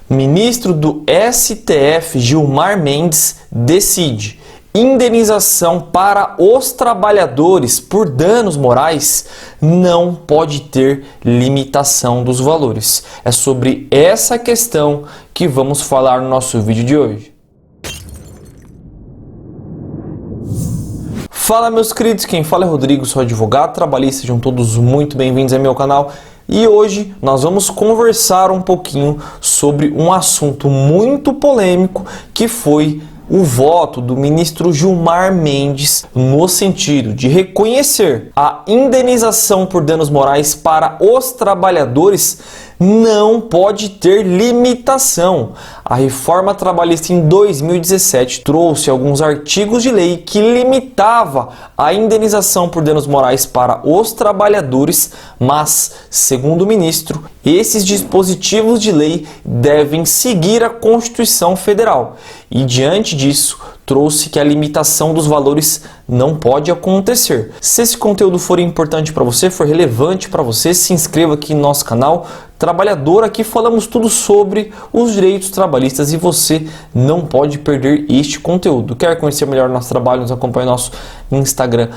Ministro do STF Gilmar Mendes decide: indenização para os trabalhadores por danos morais não pode ter limitação dos valores. É sobre essa questão que vamos falar no nosso vídeo de hoje. Fala, meus queridos, quem fala é Rodrigo, sou advogado trabalhista, sejam todos muito bem-vindos ao meu canal. E hoje nós vamos conversar um pouquinho sobre um assunto muito polêmico que foi o voto do ministro Gilmar Mendes no sentido de reconhecer a indenização por danos morais para os trabalhadores não pode ter limitação. A reforma trabalhista em 2017 trouxe alguns artigos de lei que limitava a indenização por danos morais para os trabalhadores, mas, segundo o ministro, esses dispositivos de lei devem seguir a Constituição Federal. E diante disso, trouxe que a limitação dos valores não pode acontecer. Se esse conteúdo for importante para você, for relevante para você, se inscreva aqui no nosso canal Trabalhador. Aqui falamos tudo sobre os direitos trabalhistas e você não pode perder este conteúdo. Quer conhecer melhor nosso trabalho? Nos acompanhe no nosso Instagram,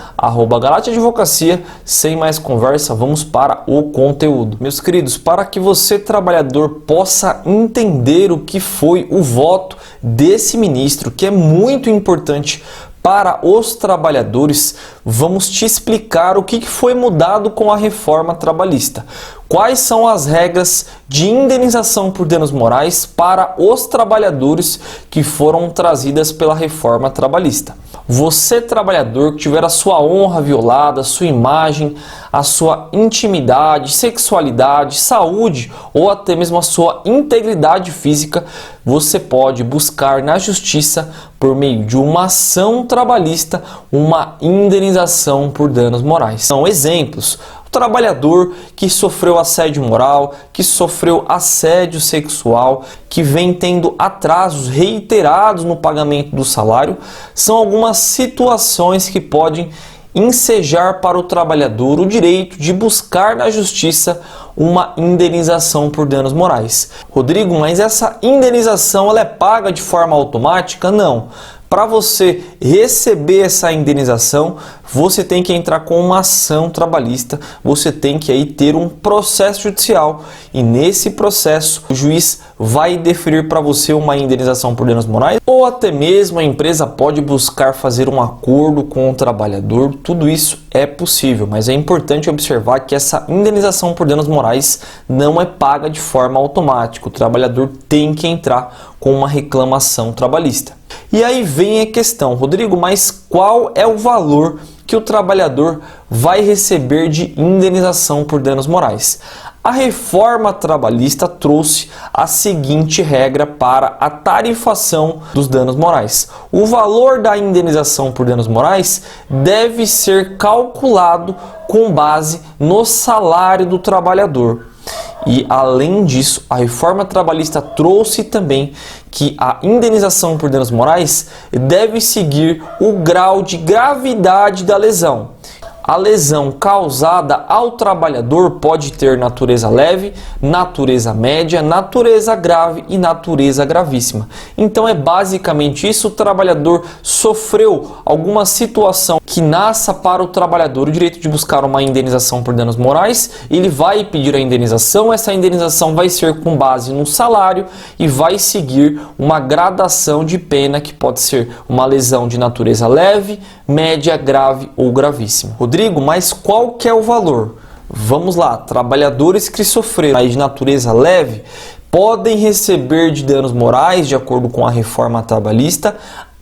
@galatiadvocacia. Sem mais conversa, vamos para o conteúdo. Meus queridos, para que você, trabalhador, possa entender o que foi o voto desse ministro, que é muito importante para os trabalhadores, vamos te explicar o que foi mudado com a reforma trabalhista. Quais são as regras de indenização por danos morais para os trabalhadores que foram trazidas pela reforma trabalhista. Você, trabalhador, que tiver a sua honra violada, a sua imagem, a sua intimidade, sexualidade, saúde ou até mesmo a sua integridade física, você pode buscar na justiça, por meio de uma ação trabalhista, uma indenização por danos morais. São exemplos: o trabalhador que sofreu assédio moral, que sofreu assédio sexual, que vem tendo atrasos reiterados no pagamento do salário, são algumas situações que podem ensejar para o trabalhador o direito de buscar na justiça uma indenização por danos morais. Rodrigo, mas essa indenização ela é paga de forma automática? Não. Para você receber essa indenização, você tem que entrar com uma ação trabalhista, você tem que aí ter um processo judicial e nesse processo o juiz vai deferir para você uma indenização por danos morais ou até mesmo a empresa pode buscar fazer um acordo com o trabalhador. Tudo isso é possível, mas é importante observar que essa indenização por danos morais não é paga de forma automática. O trabalhador tem que entrar com uma reclamação trabalhista. E aí vem a questão: Rodrigo, mas qual é o valor que o trabalhador vai receber de indenização por danos morais? A reforma trabalhista trouxe a seguinte regra para a tarifação dos danos morais: o valor da indenização por danos morais deve ser calculado com base no salário do trabalhador. E além disso, a reforma trabalhista trouxe também que a indenização por danos morais deve seguir o grau de gravidade da lesão. A lesão causada ao trabalhador pode ter natureza leve, natureza média, natureza grave e natureza gravíssima. Então é basicamente isso: o trabalhador sofreu alguma situação que nasça para o trabalhador o direito de buscar uma indenização por danos morais, ele vai pedir a indenização, essa indenização vai ser com base no salário e vai seguir uma gradação de pena que pode ser uma lesão de natureza leve, média, grave ou gravíssima. Rodrigo, mas qual que é o valor? Vamos lá: trabalhadores que sofreram de natureza leve podem receber de danos morais, de acordo com a reforma trabalhista,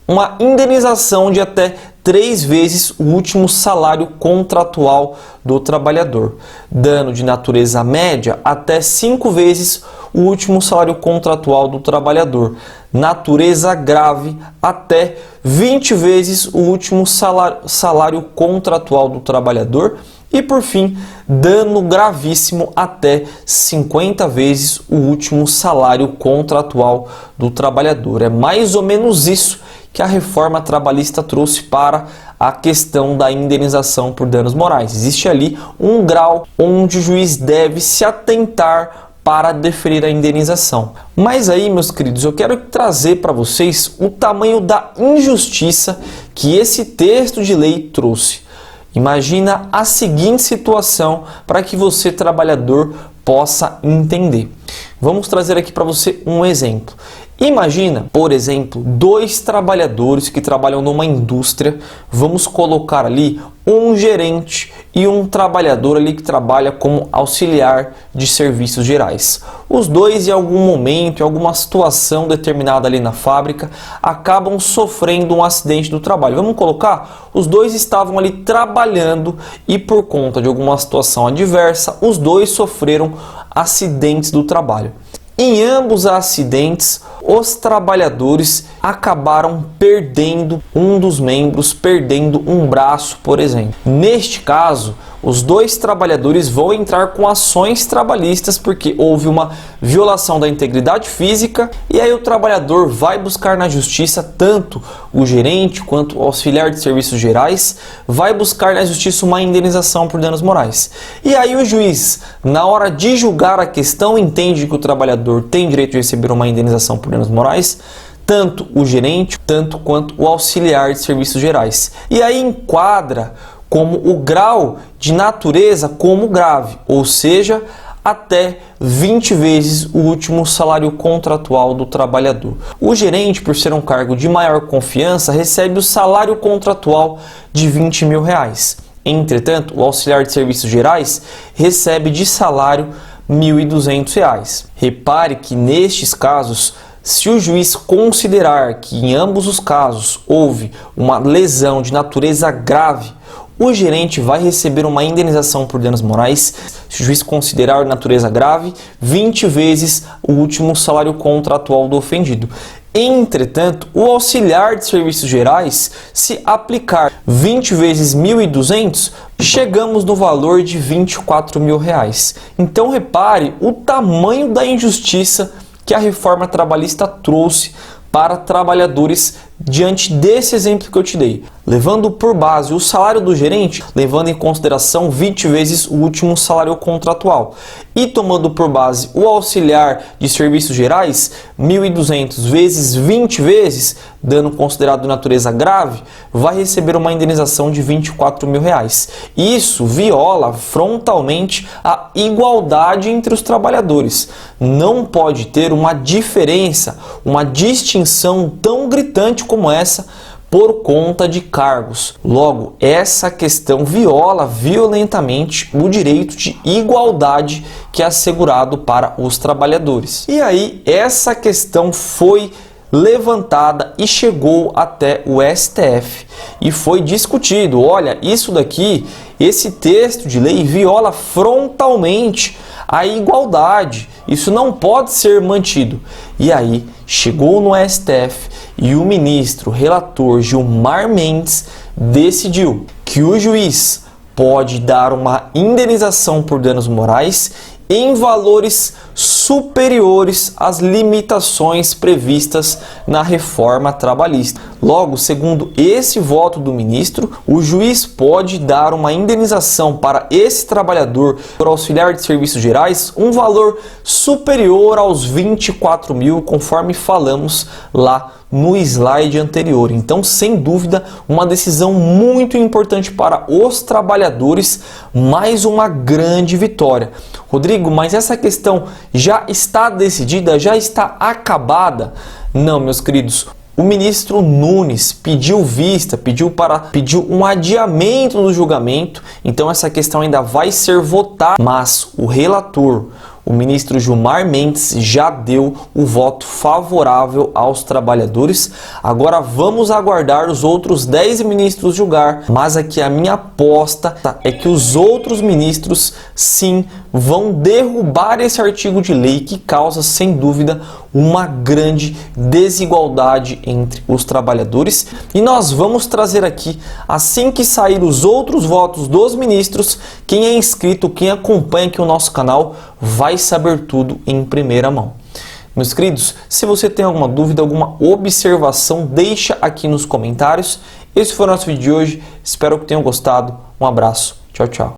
uma indenização de até 3 vezes o último salário contratual do trabalhador. Dano de natureza média, até 5 vezes o último salário contratual do trabalhador. Natureza grave, até 20 vezes o último salário contratual do trabalhador. E por fim, dano gravíssimo, até 50 vezes o último salário contratual do trabalhador. É mais ou menos isso que a reforma trabalhista trouxe para a questão da indenização por danos morais. Existe ali um grau onde o juiz deve se atentar para deferir a indenização. Mas aí, meus queridos, eu quero trazer para vocês o tamanho da injustiça que esse texto de lei trouxe. Imagina a seguinte situação para que você, trabalhador, possa entender. Vamos trazer aqui para você um exemplo. Imagina, por exemplo, dois trabalhadores que trabalham numa indústria. Vamos colocar ali um gerente e um trabalhador ali que trabalha como auxiliar de serviços gerais. Os dois, em algum momento, em alguma situação determinada ali na fábrica, acabam sofrendo um acidente do trabalho. Vamos colocar, os dois estavam ali trabalhando e por conta de alguma situação adversa, os dois sofreram acidentes do trabalho. Em ambos os acidentes, os trabalhadores acabaram perdendo um dos membros, perdendo um braço, por exemplo. Neste caso, os dois trabalhadores vão entrar com ações trabalhistas porque houve uma violação da integridade física, e aí o trabalhador vai buscar na justiça, tanto o gerente quanto o auxiliar de serviços gerais, vai buscar na justiça uma indenização por danos morais. E aí o juiz, na hora de julgar a questão, entende que o trabalhador tem direito de receber uma indenização por danos morais, tanto o gerente, tanto quanto o auxiliar de serviços gerais. E aí enquadra como o grau de natureza como grave, ou seja, até 20 vezes o último salário contratual do trabalhador. O gerente, por ser um cargo de maior confiança, recebe o salário contratual de R$20 mil. Entretanto, o auxiliar de serviços gerais recebe de salário R$1.200. Repare que nestes casos, se o juiz considerar que em ambos os casos houve uma lesão de natureza grave, o gerente vai receber uma indenização por danos morais, se o juiz considerar natureza grave, 20 vezes o último salário contratual do ofendido. Entretanto, o auxiliar de serviços gerais, se aplicar 20 vezes 1.200, chegamos no valor de R$24 mil. Então repare o tamanho da injustiça que a reforma trabalhista trouxe para trabalhadores diante desse exemplo que eu te dei. Levando por base o salário do gerente, levando em consideração 20 vezes o último salário contratual. E tomando por base o auxiliar de serviços gerais, 1.200 vezes 20 vezes, dano considerado de natureza grave, vai receber uma indenização de R$24 mil. Isso viola frontalmente a igualdade entre os trabalhadores. Não pode ter uma diferença, uma distinção tão gritante como essa por conta de cargos. Logo, essa questão viola violentamente o direito de igualdade que é assegurado para os trabalhadores. E aí, essa questão foi levantada e chegou até o STF e foi discutido. Olha, isso daqui, esse texto de lei viola frontalmente a igualdade. Isso não pode ser mantido. E aí chegou no STF e o ministro relator Gilmar Mendes decidiu que o juiz pode dar uma indenização por danos morais em valores superiores às limitações previstas na reforma trabalhista. Logo, segundo esse voto do ministro, o juiz pode dar uma indenização para esse trabalhador por auxiliar de serviços gerais um valor superior aos 24 mil, conforme falamos lá no slide anterior. Então, sem dúvida, uma decisão muito importante para os trabalhadores, mais uma grande vitória. Rodrigo, mas essa questão já está decidida, já está acabada? Não, meus queridos. O ministro Nunes pediu vista, pediu um adiamento do julgamento, então essa questão ainda vai ser votada, mas o relator, o ministro Gilmar Mendes, já deu o voto favorável aos trabalhadores. Agora vamos aguardar os outros 10 ministros julgar, mas aqui a minha aposta é que os outros ministros sim vão derrubar esse artigo de lei que causa, sem dúvida, uma grande desigualdade entre os trabalhadores. E nós vamos trazer aqui, assim que sair os outros votos dos ministros, quem é inscrito, quem acompanha aqui o nosso canal, vai saber tudo em primeira mão. Meus queridos, se você tem alguma dúvida, alguma observação, deixa aqui nos comentários. Esse foi o nosso vídeo de hoje, espero que tenham gostado. Um abraço, tchau, tchau.